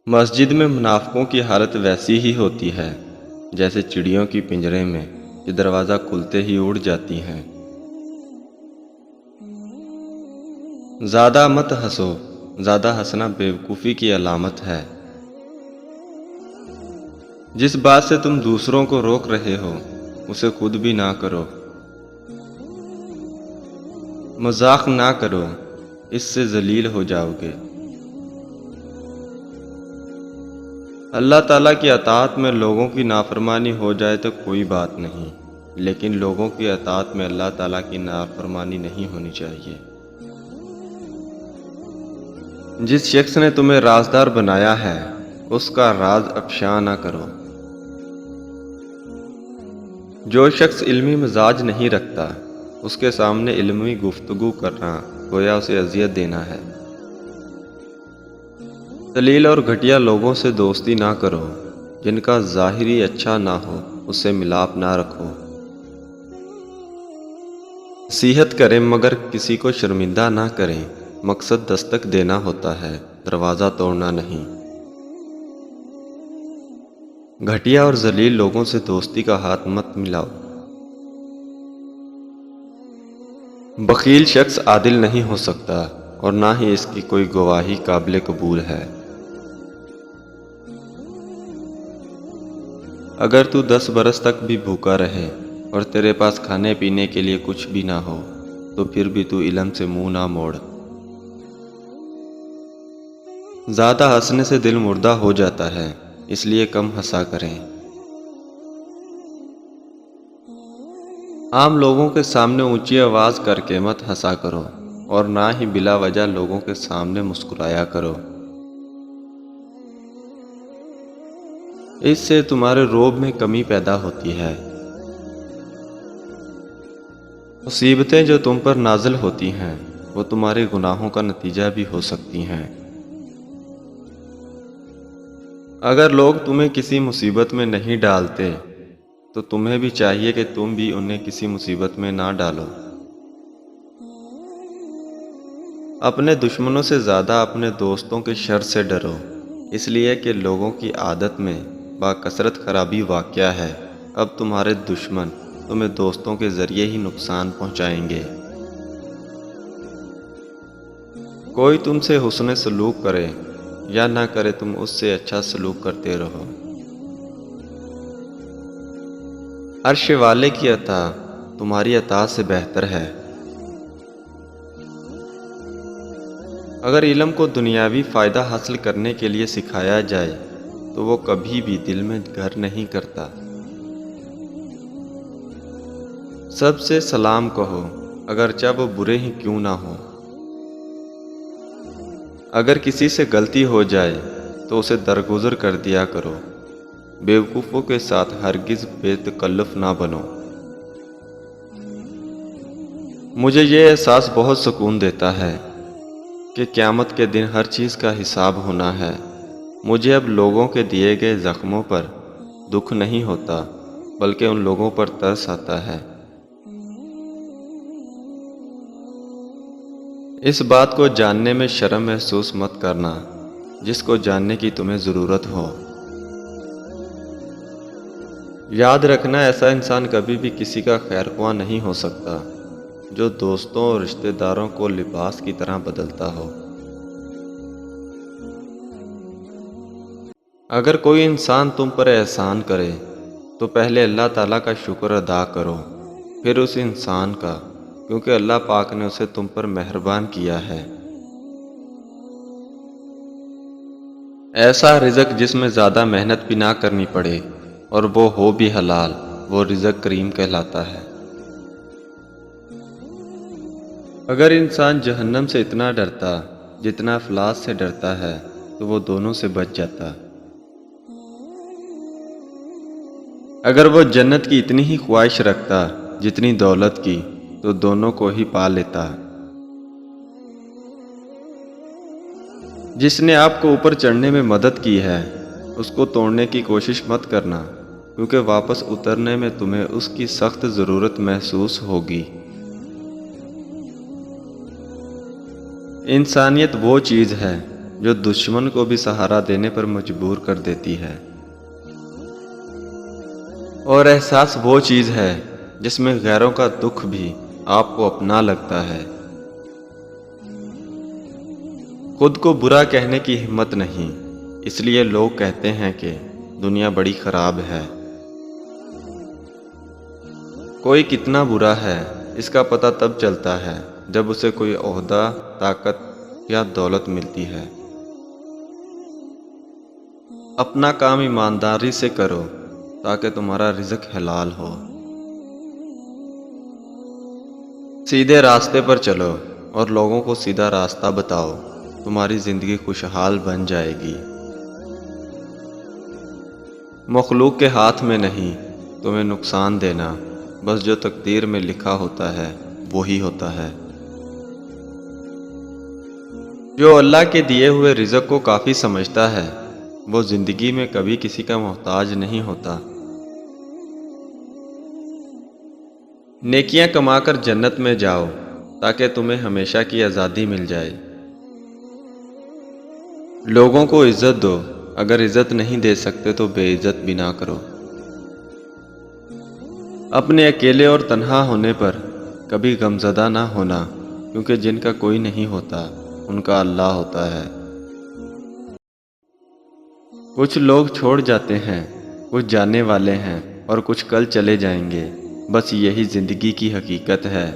مسجد میں منافقوں کی حالت ویسی ہی ہوتی ہے جیسے چڑیوں کی پنجرے میں کہ دروازہ کھلتے ہی اڑ جاتی ہیں۔ زیادہ مت ہنسو، زیادہ ہنسنا بیوقوفی کی علامت ہے۔ جس بات سے تم دوسروں کو روک رہے ہو اسے خود بھی نہ کرو۔ مذاق نہ کرو، اس سے ذلیل ہو جاؤ گے۔ اللہ تعالیٰ کی اطاعت میں لوگوں کی نافرمانی ہو جائے تو کوئی بات نہیں، لیکن لوگوں کی اطاعت میں اللہ تعالیٰ کی نافرمانی نہیں ہونی چاہیے۔ جس شخص نے تمہیں رازدار بنایا ہے اس کا راز افشا نہ کرو۔ جو شخص علمی مزاج نہیں رکھتا اس کے سامنے علمی گفتگو کرنا گویا اسے اذیت دینا ہے۔ ذلیل اور گھٹیا لوگوں سے دوستی نہ کرو، جن کا ظاہری اچھا نہ ہو اس سے ملاپ نہ رکھو۔ نصیحت کریں مگر کسی کو شرمندہ نہ کریں، مقصد دستک دینا ہوتا ہے، دروازہ توڑنا نہیں۔ گھٹیا اور ذلیل لوگوں سے دوستی کا ہاتھ مت ملاؤ۔ بخیل شخص عادل نہیں ہو سکتا اور نہ ہی اس کی کوئی گواہی قابل قبول ہے۔ اگر تو 10 برس تک بھی بھوکا رہے اور تیرے پاس کھانے پینے کے لیے کچھ بھی نہ ہو تو پھر بھی تو علم سے منہ نہ موڑ۔ زیادہ ہنسنے سے دل مردہ ہو جاتا ہے، اس لیے کم ہنسا کریں۔ عام لوگوں کے سامنے اونچی آواز کر کے مت ہنسا کرو اور نہ ہی بلا وجہ لوگوں کے سامنے مسکرایا کرو۔ اس سے تمہارے روب میں کمی پیدا ہوتی ہے۔ مصیبتیں جو تم پر نازل ہوتی ہیں وہ تمہارے گناہوں کا نتیجہ بھی ہو سکتی ہیں۔ اگر لوگ تمہیں کسی مصیبت میں نہیں ڈالتے تو تمہیں بھی چاہیے کہ تم بھی انہیں کسی مصیبت میں نہ ڈالو۔ اپنے دشمنوں سے زیادہ اپنے دوستوں کے شر سے ڈرو، اس لیے کہ لوگوں کی عادت میں باکثرت خرابی واقع ہے۔ اب تمہارے دشمن تمہیں دوستوں کے ذریعے ہی نقصان پہنچائیں گے۔ کوئی تم سے حسن سلوک کرے یا نہ کرے، تم اس سے اچھا سلوک کرتے رہو۔ عرش والے کی عطا تمہاری عطا سے بہتر ہے۔ اگر علم کو دنیاوی فائدہ حاصل کرنے کے لیے سکھایا جائے تو وہ کبھی بھی دل میں گھر نہیں کرتا۔ سب سے سلام کہو اگرچہ وہ برے ہی کیوں نہ ہو۔ اگر کسی سے غلطی ہو جائے تو اسے درگزر کر دیا کرو۔ بیوقوفوں کے ساتھ ہرگز بے تکلف نہ بنو۔ مجھے یہ احساس بہت سکون دیتا ہے کہ قیامت کے دن ہر چیز کا حساب ہونا ہے۔ مجھے اب لوگوں کے دیے گئے زخموں پر دکھ نہیں ہوتا بلکہ ان لوگوں پر ترس آتا ہے۔ اس بات کو جاننے میں شرم محسوس مت کرنا جس کو جاننے کی تمہیں ضرورت ہو۔ یاد رکھنا، ایسا انسان کبھی بھی کسی کا خیر خواہ نہیں ہو سکتا جو دوستوں اور رشتہ داروں کو لباس کی طرح بدلتا ہو۔ اگر کوئی انسان تم پر احسان کرے تو پہلے اللہ تعالیٰ کا شکر ادا کرو، پھر اس انسان کا، کیونکہ اللہ پاک نے اسے تم پر مہربان کیا ہے۔ ایسا رزق جس میں زیادہ محنت بھی نہ کرنی پڑے اور وہ ہو بھی حلال، وہ رزق کریم کہلاتا ہے۔ اگر انسان جہنم سے اتنا ڈرتا جتنا افلاس سے ڈرتا ہے تو وہ دونوں سے بچ جاتا۔ اگر وہ جنت کی اتنی ہی خواہش رکھتا جتنی دولت کی تو دونوں کو ہی پا لیتا۔ جس نے آپ کو اوپر چڑھنے میں مدد کی ہے اس کو توڑنے کی کوشش مت کرنا، کیونکہ واپس اترنے میں تمہیں اس کی سخت ضرورت محسوس ہوگی۔ انسانیت وہ چیز ہے جو دشمن کو بھی سہارا دینے پر مجبور کر دیتی ہے۔ اور احساس وہ چیز ہے جس میں غیروں کا دکھ بھی آپ کو اپنا لگتا ہے۔ خود کو برا کہنے کی ہمت نہیں، اس لیے لوگ کہتے ہیں کہ دنیا بڑی خراب ہے۔ کوئی کتنا برا ہے اس کا پتہ تب چلتا ہے جب اسے کوئی عہدہ، طاقت یا دولت ملتی ہے۔ اپنا کام ایمانداری سے کرو تاکہ تمہارا رزق حلال ہو۔ سیدھے راستے پر چلو اور لوگوں کو سیدھا راستہ بتاؤ، تمہاری زندگی خوشحال بن جائے گی۔ مخلوق کے ہاتھ میں نہیں تمہیں نقصان دینا، بس جو تقدیر میں لکھا ہوتا ہے وہی ہوتا ہے۔ جو اللہ کے دیے ہوئے رزق کو کافی سمجھتا ہے وہ زندگی میں کبھی کسی کا محتاج نہیں ہوتا۔ نیکیاں کما کر جنت میں جاؤ تاکہ تمہیں ہمیشہ کی آزادی مل جائے۔ لوگوں کو عزت دو، اگر عزت نہیں دے سکتے تو بے عزت بھی نہ کرو۔ اپنے اکیلے اور تنہا ہونے پر کبھی غمزدہ نہ ہونا، کیونکہ جن کا کوئی نہیں ہوتا ان کا اللہ ہوتا ہے۔ کچھ لوگ چھوڑ جاتے ہیں، کچھ جانے والے ہیں اور کچھ کل چلے جائیں گے، بس یہی زندگی کی حقیقت ہے۔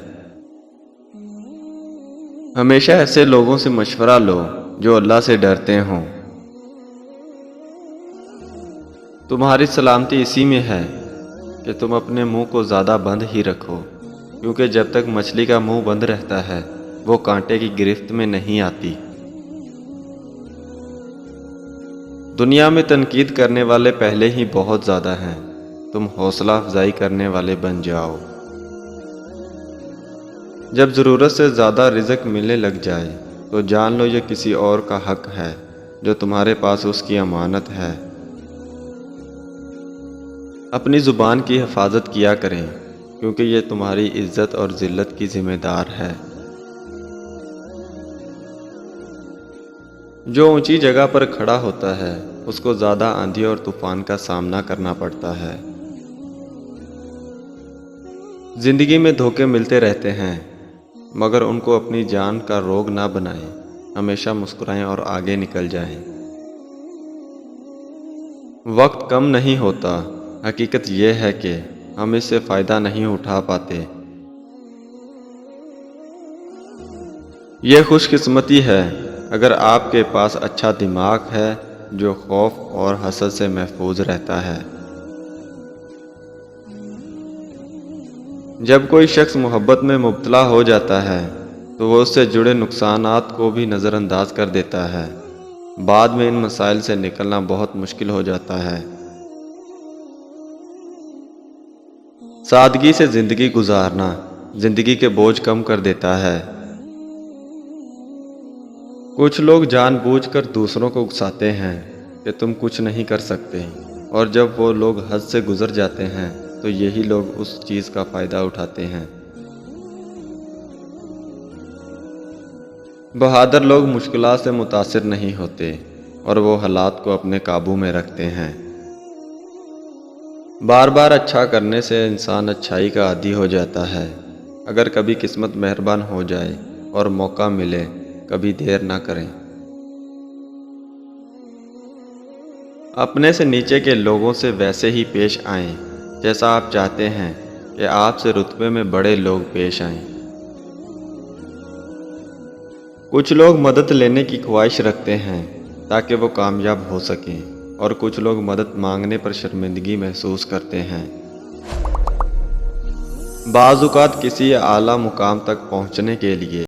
ہمیشہ ایسے لوگوں سے مشورہ لو جو اللہ سے ڈرتے ہوں۔ تمہاری سلامتی اسی میں ہے کہ تم اپنے منہ کو زیادہ بند ہی رکھو، کیونکہ جب تک مچھلی کا منہ بند رہتا ہے وہ کانٹے کی گرفت میں نہیں آتی۔ دنیا میں تنقید کرنے والے پہلے ہی بہت زیادہ ہیں، تم حوصلہ افزائی کرنے والے بن جاؤ۔ جب ضرورت سے زیادہ رزق ملنے لگ جائے تو جان لو یہ کسی اور کا حق ہے جو تمہارے پاس اس کی امانت ہے۔ اپنی زبان کی حفاظت کیا کریں، کیونکہ یہ تمہاری عزت اور ذلت کی ذمہ دار ہے۔ جو اونچی جگہ پر کھڑا ہوتا ہے اس کو زیادہ آندھی اور طوفان کا سامنا کرنا پڑتا ہے۔ زندگی میں دھوکے ملتے رہتے ہیں، مگر ان کو اپنی جان کا روگ نہ بنائیں، ہمیشہ مسکرائیں اور آگے نکل جائیں۔ وقت کم نہیں ہوتا، حقیقت یہ ہے کہ ہم اس سے فائدہ نہیں اٹھا پاتے۔ یہ خوش قسمتی ہے اگر آپ کے پاس اچھا دماغ ہے جو خوف اور حسد سے محفوظ رہتا ہے۔ جب کوئی شخص محبت میں مبتلا ہو جاتا ہے تو وہ اس سے جڑے نقصانات کو بھی نظر انداز کر دیتا ہے۔ بعد میں ان مسائل سے نکلنا بہت مشکل ہو جاتا ہے۔ سادگی سے زندگی گزارنا زندگی کے بوجھ کم کر دیتا ہے۔ کچھ لوگ جان بوجھ کر دوسروں کو اکساتے ہیں کہ تم کچھ نہیں کر سکتے، اور جب وہ لوگ حد سے گزر جاتے ہیں تو یہی لوگ اس چیز کا فائدہ اٹھاتے ہیں۔ بہادر لوگ مشکلات سے متاثر نہیں ہوتے اور وہ حالات کو اپنے قابو میں رکھتے ہیں۔ بار بار اچھا کرنے سے انسان اچھائی کا عادی ہو جاتا ہے۔ اگر کبھی قسمت مہربان ہو جائے اور موقع ملے، کبھی دیر نہ کریں۔ اپنے سے نیچے کے لوگوں سے ویسے ہی پیش آئیں جیسا آپ چاہتے ہیں کہ آپ سے رتبے میں بڑے لوگ پیش آئیں۔ کچھ لوگ مدد لینے کی خواہش رکھتے ہیں تاکہ وہ کامیاب ہو سکیں، اور کچھ لوگ مدد مانگنے پر شرمندگی محسوس کرتے ہیں۔ بعض اوقات کسی اعلیٰ مقام تک پہنچنے کے لیے